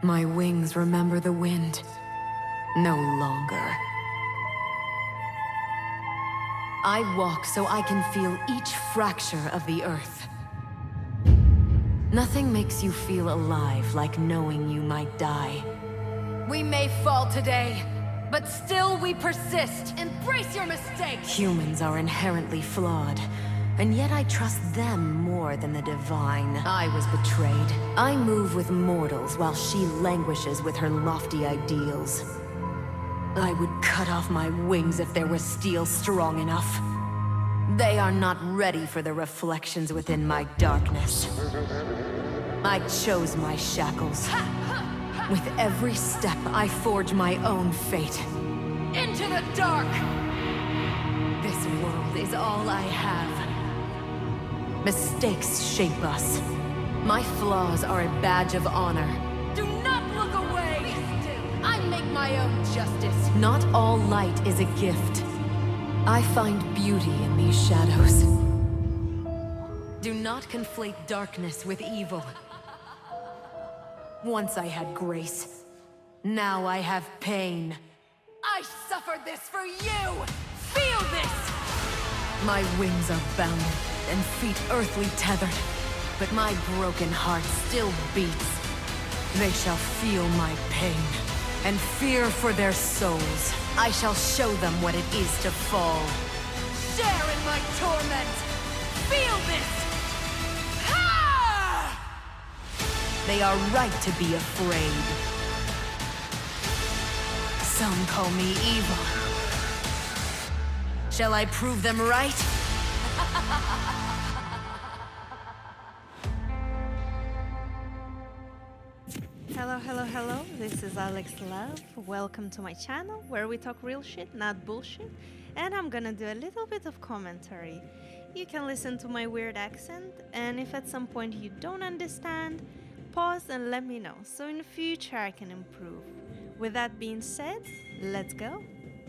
My wings remember the wind. No longer. I walk so I can feel each fracture of the earth. Nothing makes you feel alive like knowing you might die. We may fall today, but still we persist. Embrace your mistakes! Humans are inherently flawed, and yet I trust them more than the divine. I was betrayed. I move with mortals while she languishes with her lofty ideals. I would cut off my wings if there was steel strong enough. They are not ready for the reflections within my darkness. I chose my shackles. With every step, I forge my own fate. Into the dark! This world is all I have. Mistakes shape us. My flaws are a badge of honor. Do not look away! Be still. I make my own justice. Not all light is a gift. I find beauty in these shadows. Do not conflate darkness with evil. Once I had grace. Now I have pain. I suffered this for you! Feel this! My wings are bound, and feet earthly tethered. But my broken heart still beats. They shall feel my pain, and fear for their souls. I shall show them what it is to fall. Share in my torment! Feel this! Ha! They are right to be afraid. Some call me evil. Shall I prove them right? Hello, this is Alex Love. Welcome to my channel where we talk real shit, not bullshit, and I'm gonna do a little bit of commentary. You can listen to my weird accent, and if at some point you don't understand, pause and let me know, so in the future I can improve. With that being said, let's go.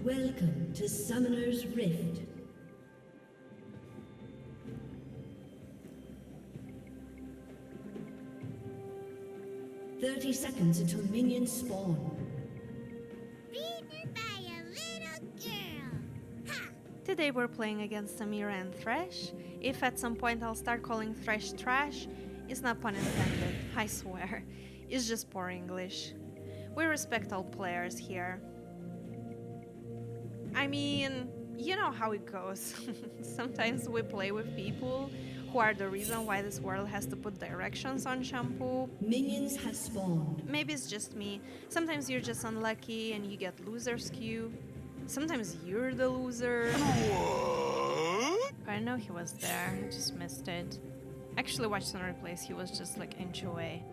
Welcome to Summoner's Rift. "30 seconds until minions spawn." Beaten by a little girl. Ha! Today we're playing against Samira and Thresh. If at some point I'll start calling Thresh trash, it's not pun intended, I swear. It's just poor English. We respect all players here. I mean, you know how it goes. Sometimes we play with people who are the reason why this world has to put directions on shampoo. Minions have spawned. Maybe it's just me. Sometimes you're just unlucky and you get loser skew. Sometimes you're the loser. I know he was there, I just missed it. Actually watched on replays, he was just like inch away.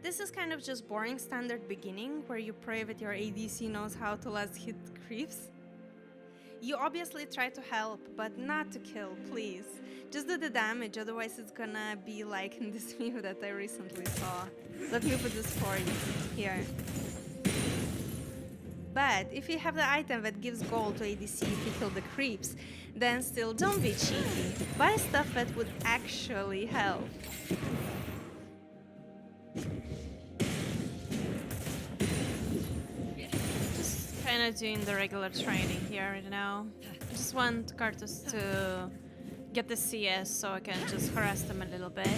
This is kind of just boring standard beginning where you pray that your ADC knows how to last hit creeps. You obviously try to help, but not to kill, please. Just do the damage, otherwise it's gonna be like in this meme that I recently saw. Let me put this for you, here. But if you have the item that gives gold to ADC if you kill the creeps, then still don't be cheeky. Buy stuff that would actually help. Kind of doing the regular training here right now. I just want Karthus to get the CS so I can just harass them a little bit.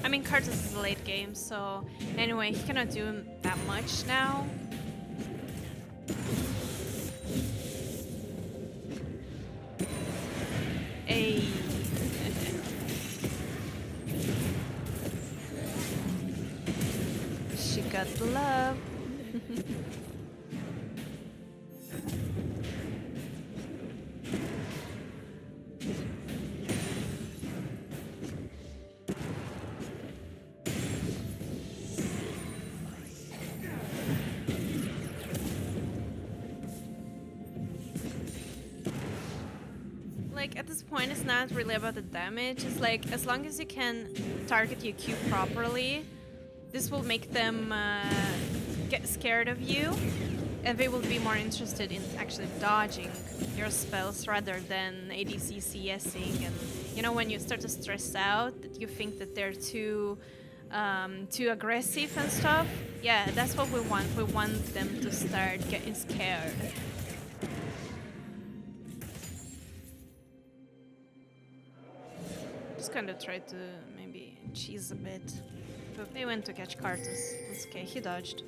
I mean, Karthus is a late game, so anyway, he cannot do that much now. Hey. She got the love. Like, at at this point it's not really about the damage. It's like, as long as you can target your Q properly, this will make them get scared of you, and they will be more interested in actually dodging your spells rather than ADC CSing. And you know, when you start to stress out, that you think that they're too aggressive and stuff. Yeah, that's what we want. We want them to start getting scared. Just kind of try to maybe cheese a bit. But they went to catch Cartus. That's okay, he dodged.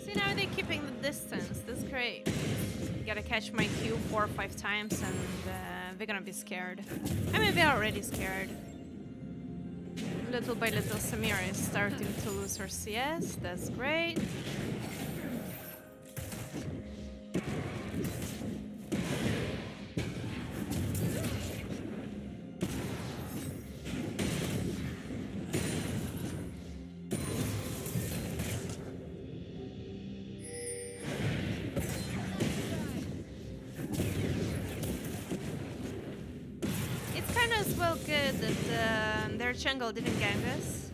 See, now they're keeping the distance. That's great. Gotta catch my Q 4 or 5 times and they're gonna be scared. I mean, they're already scared. Little by little, Samira is starting to lose her CS. That's great. As well good that their jungle didn't gang us.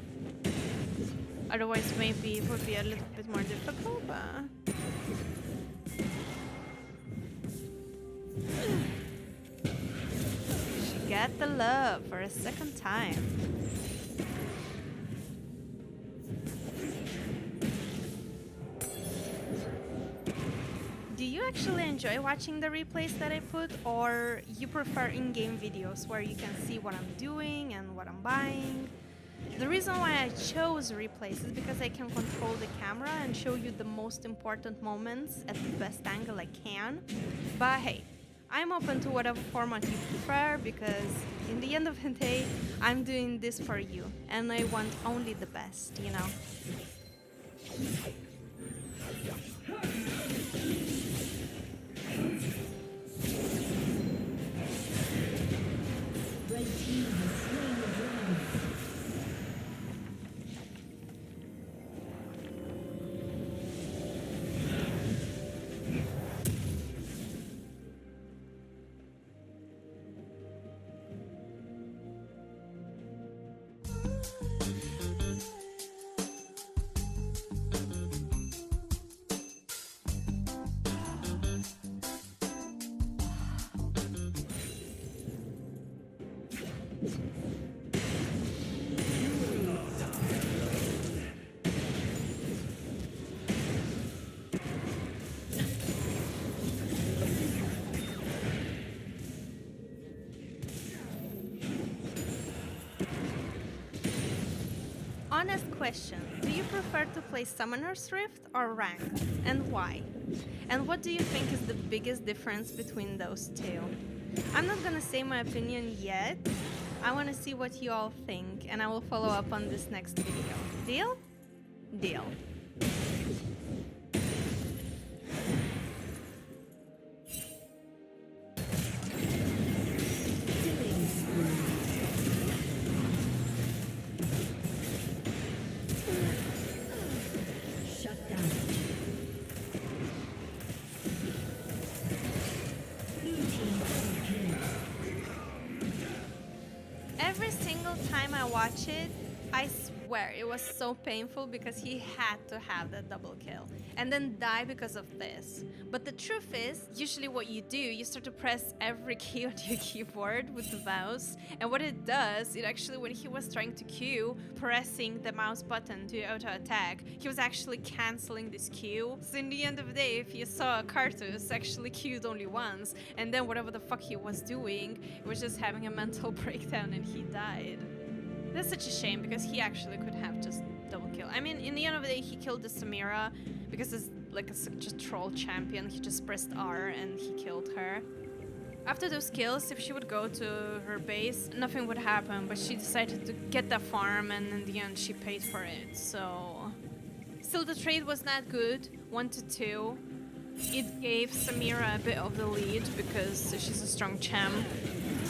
Otherwise maybe it would be a little bit more difficult, but... She got the love for a second time. Do you actually enjoy watching the replays that I put, or you prefer in-game videos where you can see what I'm doing and what I'm buying? The reason why I chose replays is because I can control the camera and show you the most important moments at the best angle I can. But hey, I'm open to whatever format you prefer, because in the end of the day, I'm doing this for you and I want only the best, you know? Honest question, do you prefer to play Summoner's Rift or Ranked, and why? And what do you think is the biggest difference between those two? I'm not gonna say my opinion yet. I wanna see what you all think, and I will follow up on this next video. Deal? Deal. Every single time I watch it, I swear it was so painful because he had to have that double kill and then die because of this. But the truth is, usually what you do, you start to press every key on your keyboard with the mouse, and what it does, it actually, when he was trying to Q, pressing the mouse button to auto attack, he was actually cancelling this Q. So in the end of the day, if you saw Cartus actually Q'd only once, and then whatever the fuck he was doing, he was just having a mental breakdown and he died. That's such a shame, because he actually could have just double kill. I mean, in the end of the day, he killed the Samira because it's like such a troll champion. He just pressed R and he killed her. After those kills, if she would go to her base, nothing would happen, but she decided to get that farm, and in the end she paid for it. So Still, the trade was not good. 1-2. It gave Samira a bit of the lead because she's a strong champ.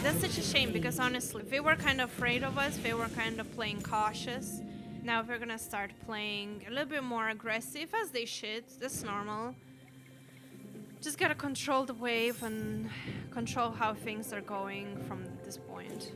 That's such a shame because honestly, they were kind of afraid of us. They were kind of playing cautious. Now they're gonna start playing a little bit more aggressive, as they should. That's normal. Just gotta control the wave and control how things are going from this point.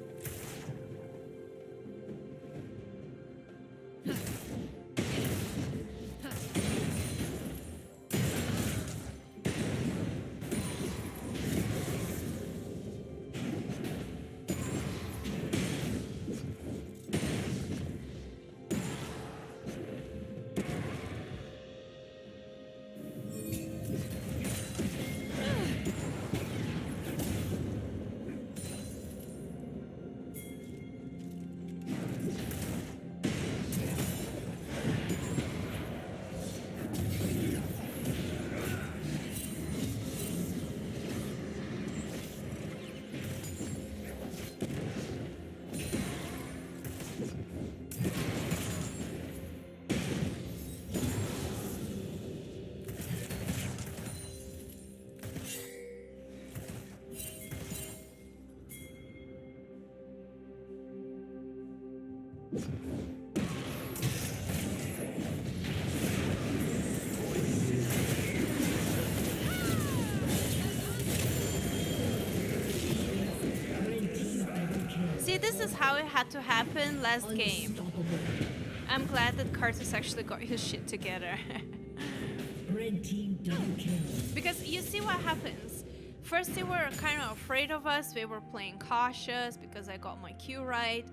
See, this is how it had to happen last game. I'm glad that Karthus actually got his shit together. Red team double kill. Because you see what happens. First they were kind of afraid of us, they were playing cautious because I got my Q right.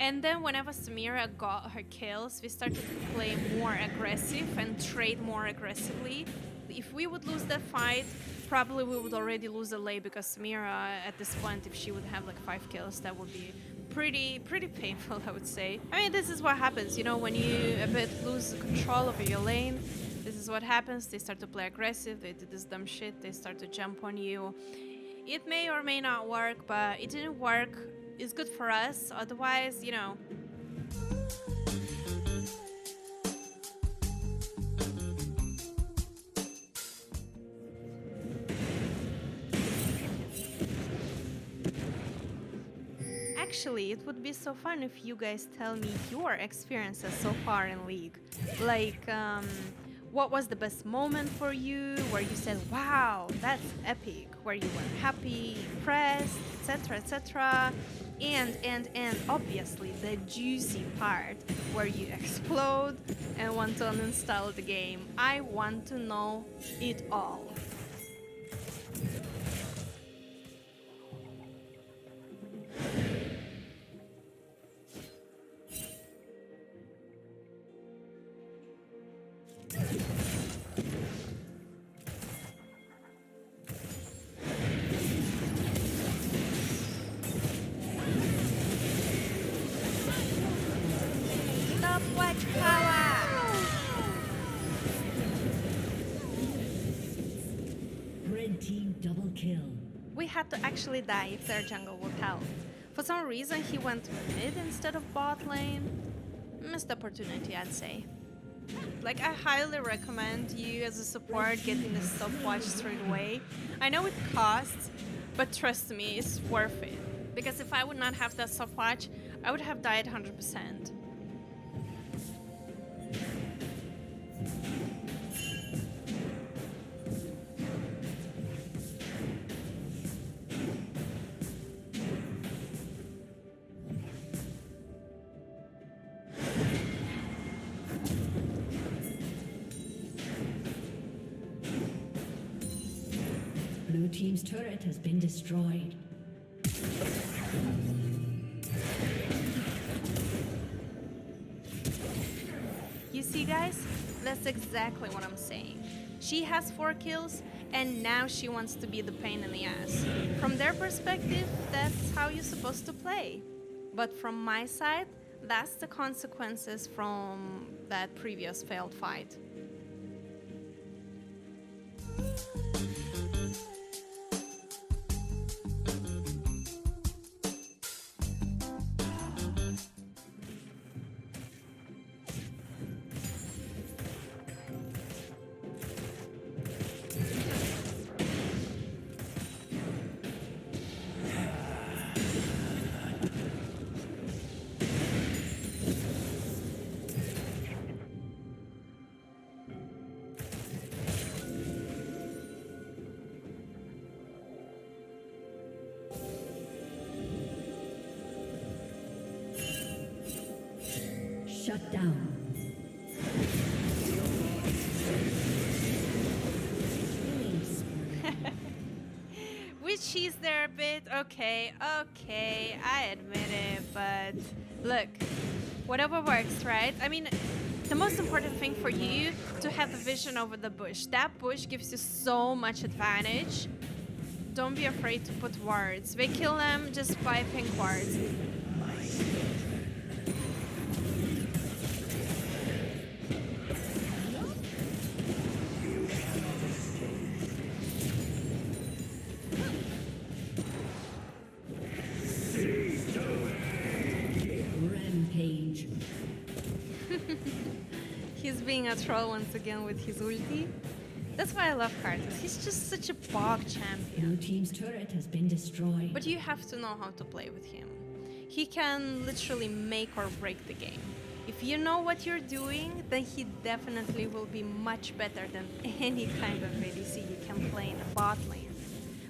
And then whenever Samira got her kills, we started to play more aggressive and trade more aggressively. If we would lose that fight, probably we would already lose the lane because Samira at this point, if she would have like 5 kills, that would be pretty painful, I would say. I mean, this is what happens, you know, when you a bit lose control over your lane. This is what happens. They start to play aggressive, they do this dumb shit, they start to jump on you. It may or may not work, but it didn't work. It's good for us, otherwise, you know. Actually, it would be so fun if you guys tell me your experiences so far in League. Like, what was the best moment for you, where you said, wow, that's epic, where you were happy, impressed, etc, etc. And obviously the juicy part, where you explode and want to uninstall the game. I want to know it all. We had to actually die if their jungle would help. For some reason he went mid instead of bot lane. Missed opportunity, I'd say. Like, I highly recommend you as a support getting the stopwatch straight away. I know it costs, but trust me, it's worth it. Because if I would not have that stopwatch, I would have died 100%. Blue team's turret has been destroyed. You see, guys? That's exactly what I'm saying. She has 4 kills, and now she wants to be the pain in the ass. From their perspective, that's how you're supposed to play. But from my side, that's the consequences from that previous failed fight. down. We cheese there a bit. Okay, okay, I admit it, but look, whatever works, right? I mean, the most important thing for you to have the vision over the bush. That bush gives you so much advantage. Don't be afraid to put wards. They kill them just by pink wards. Rampage. He's being a troll once again with his ulti. That's why I love Karthus. He's just such a bog champion. Blue team's turret has been destroyed. But you have to know how to play with him. He can literally make or break the game. If you know what you're doing, then he definitely will be much better than any kind of ADC you can play in a bot lane.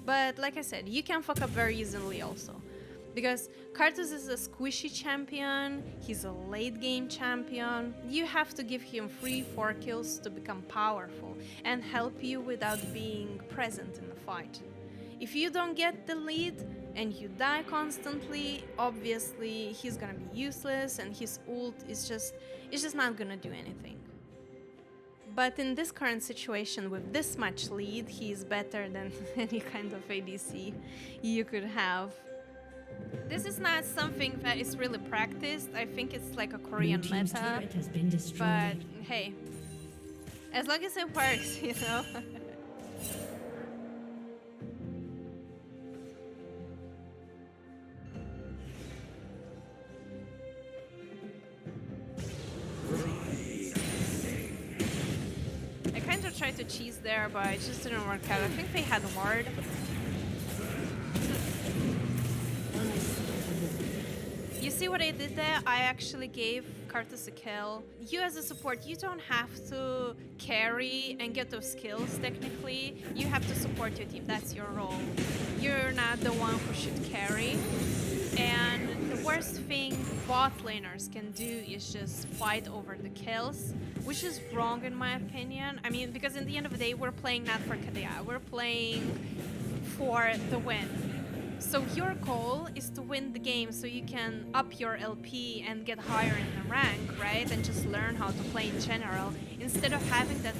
But like I said, you can fuck up very easily also. Because Karthus is a squishy champion, he's a late game champion. You have to give him 3-4 kills to become powerful and help you without being present in the fight. If you don't get the lead and you die constantly, obviously he's gonna be useless and his ult is just not gonna do anything. But in this current situation with this much lead, he's better than any kind of ADC you could have. This is not something that is really practiced. I think it's like a Korean Blue team's meta. turret has been destroyed. But hey, as long as it works, you know. I kind of tried to cheese there, but it just didn't work out. I think they had ward. You see what I did there? I actually gave Karthus a kill. You as a support, you don't have to carry and get those kills technically. You have to support your team, that's your role. You're not the one who should carry. And the worst thing bot laners can do is just fight over the kills, which is wrong in my opinion. I mean, because in the end of the day, we're playing not for KDA, we're playing for the win. So your goal is to win the game so you can up your LP and get higher in the rank, right? And just learn how to play in general instead of having that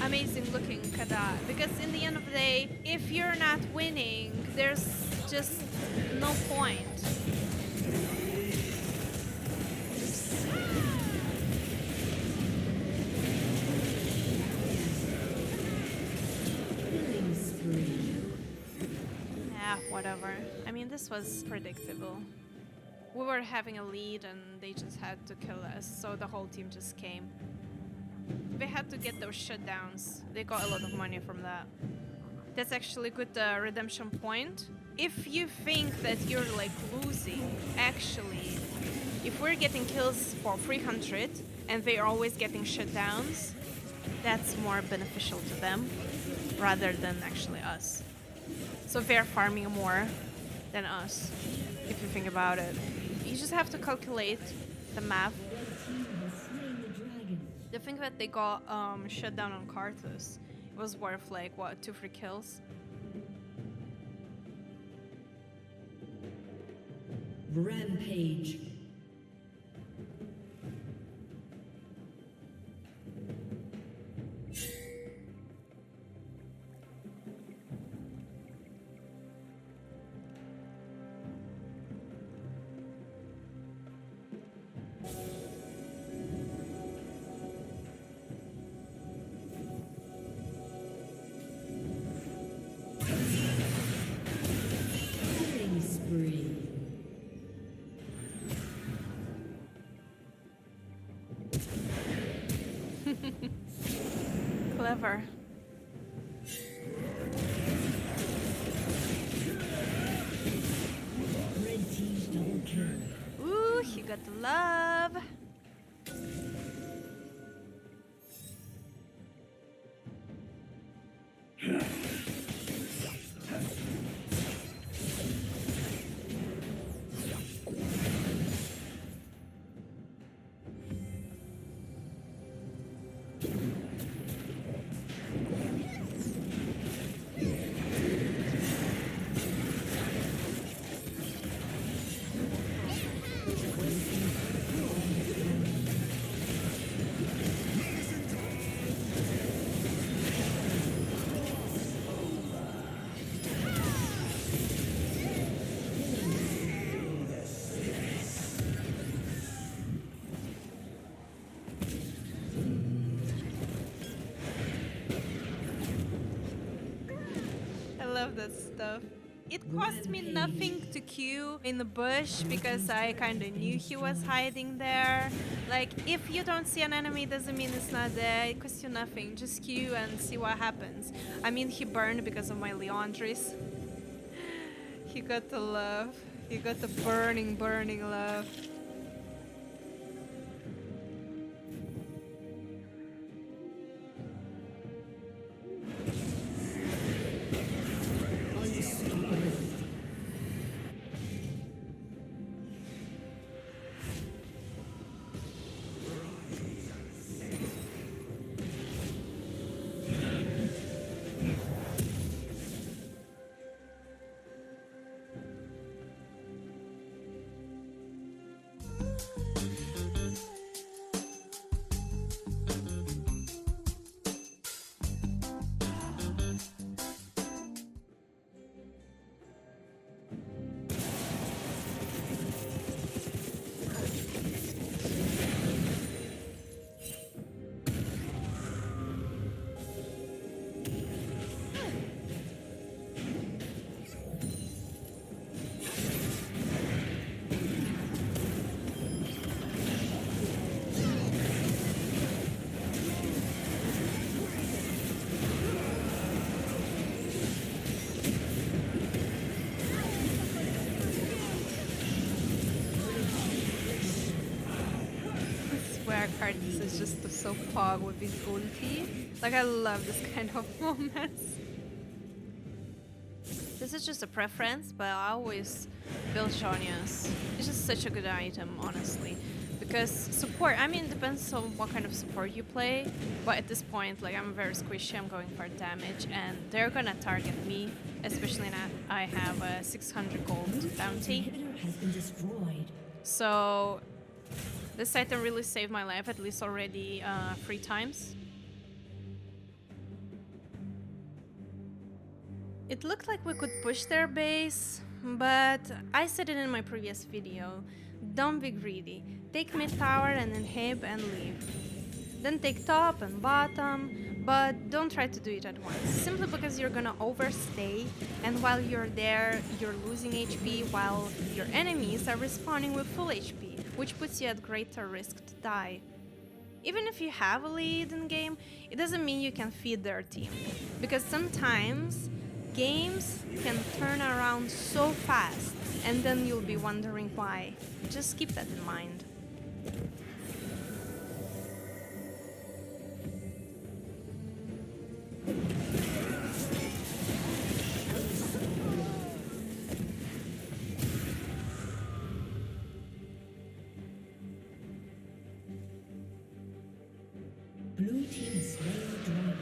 amazing looking Kada. Because in the end of the day, if you're not winning, there's just no point. Killing spree. Yeah, whatever. I mean, this was predictable. We were having a lead and they just had to kill us, so the whole team just came. They had to get those shutdowns. They got a lot of money from that. That's actually a good redemption point. If you think that you're like losing, actually, if we're getting kills for 300 and they're always getting shutdowns, that's more beneficial to them rather than actually us. So they're farming more than us, if you think about it. You just have to calculate the math. The thing that they got shut down on Karthus, it was worth like, what, 2-3 kills? Rampage. Killing spree. Clever. Red team's double kill. Ooh, he got the love. love that stuff. It cost me nothing to queue in the bush because I kind of knew he was hiding there. Like, if you don't see an enemy, doesn't mean it's not there. It costs you nothing. Just queue and see what happens. I mean, he burned because of my Leandris. He got the love. He got the burning, burning love. This is just so pog with his ulti. Like, I love this kind of moments. This is just a preference, but I always build Shonias. It's just such a good item, honestly. Because support, I mean, it depends on what kind of support you play. But at this point, like, I'm very squishy, I'm going for damage, and they're gonna target me. Especially now I have a 600 gold bounty. Inhibitor has been destroyed. So this item really saved my life, at least already 3 times. It looked like we could push their base, but I said it in my previous video. Don't be greedy. Take mid tower and inhib and leave. Then take top and bottom, but don't try to do it at once. Simply because you're gonna overstay, and while you're there, you're losing HP while your enemies are respawning with full HP, which puts you at greater risk to die. Even if you have a lead in game, it doesn't mean you can feed their team, because sometimes games can turn around so fast, and then you'll be wondering why. Just keep that in mind. Blue team has slain the dragon.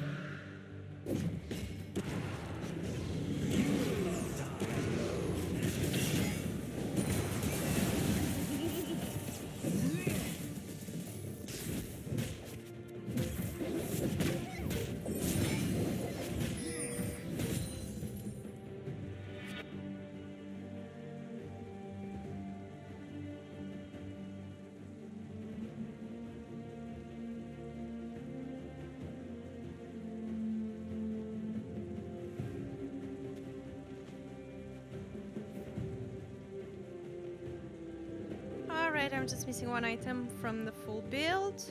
Alright, I'm just missing one item from the full build.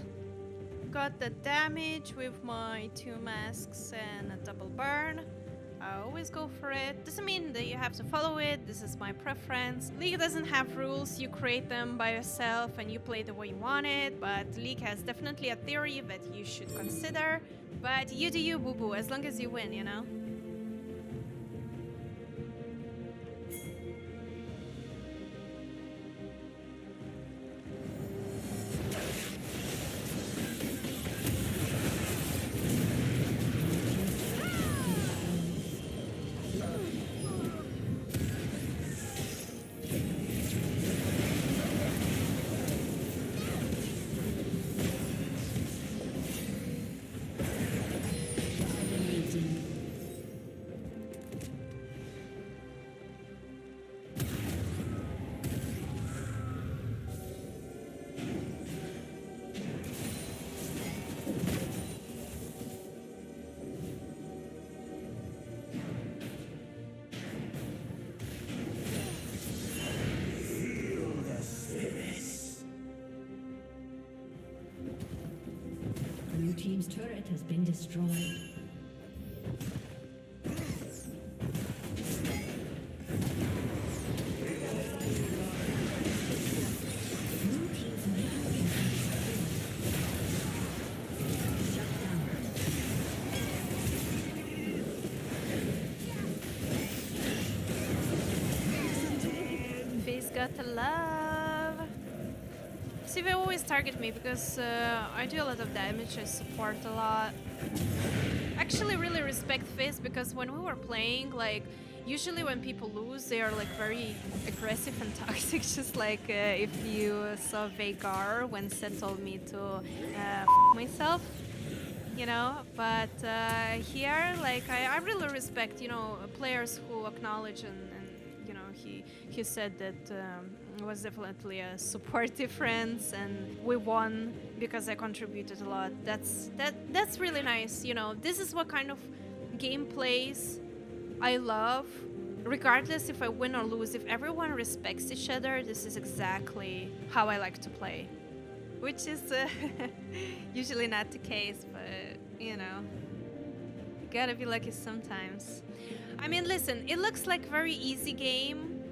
Got the damage with my 2 masks and a double burn. I always go for it. Doesn't mean that you have to follow it, this is my preference. League doesn't have rules, you create them by yourself and you play the way you want it, but League has definitely a theory that you should consider. But you do you, boo-boo, as long as you win, you know? team's turret has been destroyed. Face got the love. See, they always target me because I do a lot of damage, I support a lot. Actually really respect Face because when we were playing, like, usually when people lose, they are like very aggressive and toxic, just like if you saw Veigar when Seth told me to myself, you know. But here, like, I really respect, you know, players who acknowledge and you know, he said that it was definitely a support difference and we won because I contributed a lot. That's really nice, you know. This is what kind of gameplays I love. Regardless if I win or lose, if everyone respects each other, this is exactly how I like to play. Which is usually not the case, but you know, you gotta be lucky sometimes. I mean, listen, it looks like a very easy game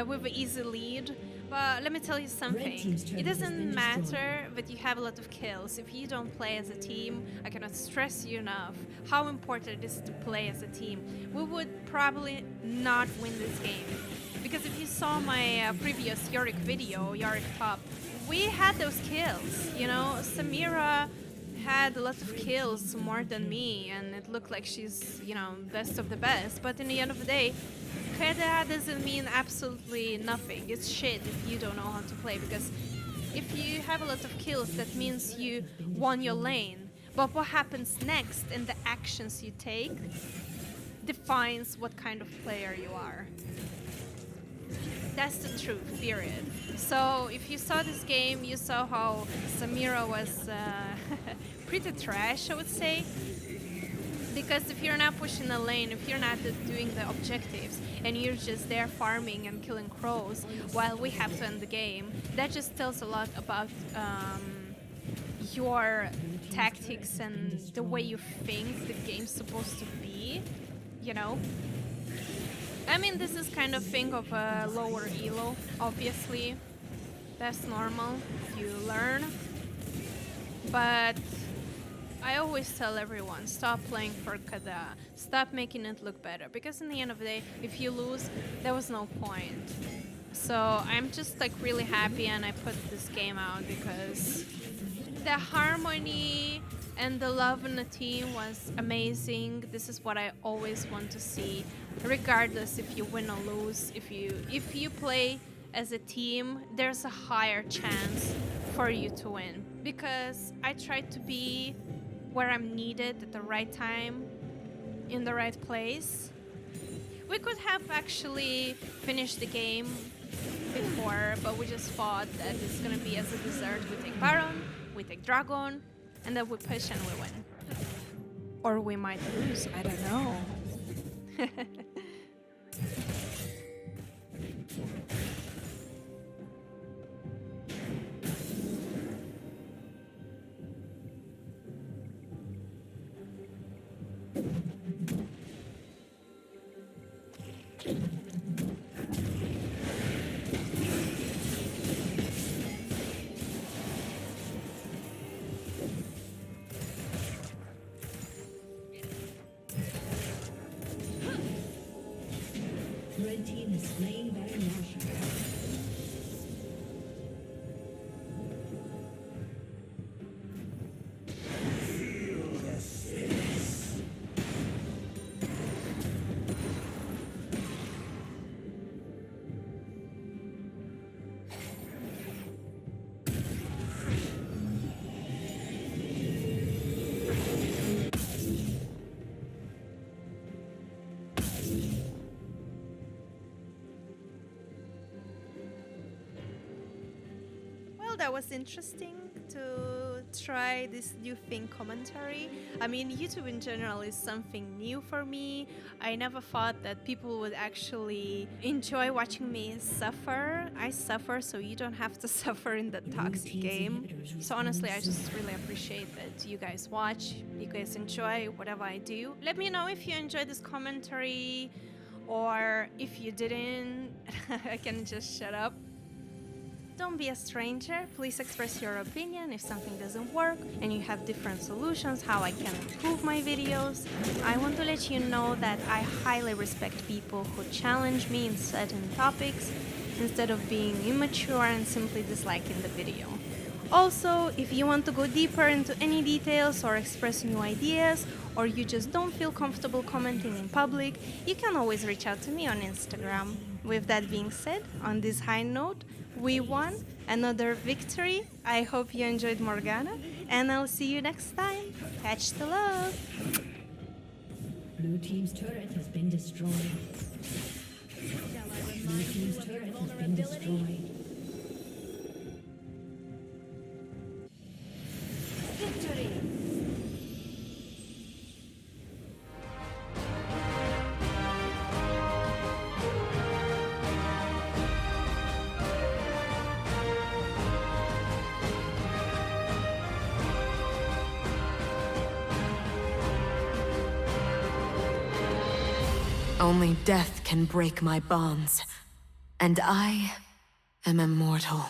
with an easy lead, but let me tell you something. It doesn't matter that you have a lot of kills. If you don't play as a team, I cannot stress you enough how important it is to play as a team. We would probably not win this game. Because if you saw my previous Yorick video, Yorick Top, we had those kills, you know. Samira had a lot of kills, more than me, and it looked like she's, you know, best of the best. But in the end of the day, KEKW doesn't mean absolutely nothing. It's shit if you don't know how to play, because if you have a lot of kills, that means you won your lane. But what happens next and the actions you take defines what kind of player you are. That's the truth, period. So if you saw this game, you saw how Samira was pretty trash, I would say. Because if you're not pushing the lane, if you're not doing the objectives, and you're just there farming and killing crows while we have to end the game, that just tells a lot about your tactics and the way you think the game's supposed to be, you know? I mean, this is kind of thing of a lower elo, obviously. That's normal, you learn. But I always tell everyone, stop playing for KEKW, stop making it look better, because in the end of the day, if you lose, there was no point. So I'm just like really happy and I put this game out because the harmony and the love in the team was amazing. This is what I always want to see, regardless if you win or lose. If you play as a team, there's a higher chance for you to win, because I try to be where I'm needed at the right time, in the right place. We could have actually finished the game before, but we just thought that it's gonna be as a dessert. We take Baron, we take Dragon, and then we push and we win. Or we might lose, I don't know. Red team is slain Baron Nashor. Well, that was interesting to try this new thing, commentary. I mean, YouTube in general is something new for me. I never thought that people would actually enjoy watching me suffer. I suffer, so you don't have to suffer in the toxic game. So honestly, I just really appreciate that you guys watch, you guys enjoy whatever I do. Let me know if you enjoyed this commentary, or if you didn't, I can just shut up. Don't be a stranger. Please express your opinion if something doesn't work and you have different solutions how I can improve my videos. I want to let you know that I highly respect people who challenge me in certain topics instead of being immature and simply disliking the video. Also, if you want to go deeper into any details or express new ideas, or you just don't feel comfortable commenting in public, you can always reach out to me on Instagram. With that being said, on this high note, we won another victory. I hope you enjoyed Morgana, and I'll see you next time. Catch the love! Blue team's turret has been destroyed. Blue team's turret has been destroyed. Victory! Only death can break my bonds, and I am immortal.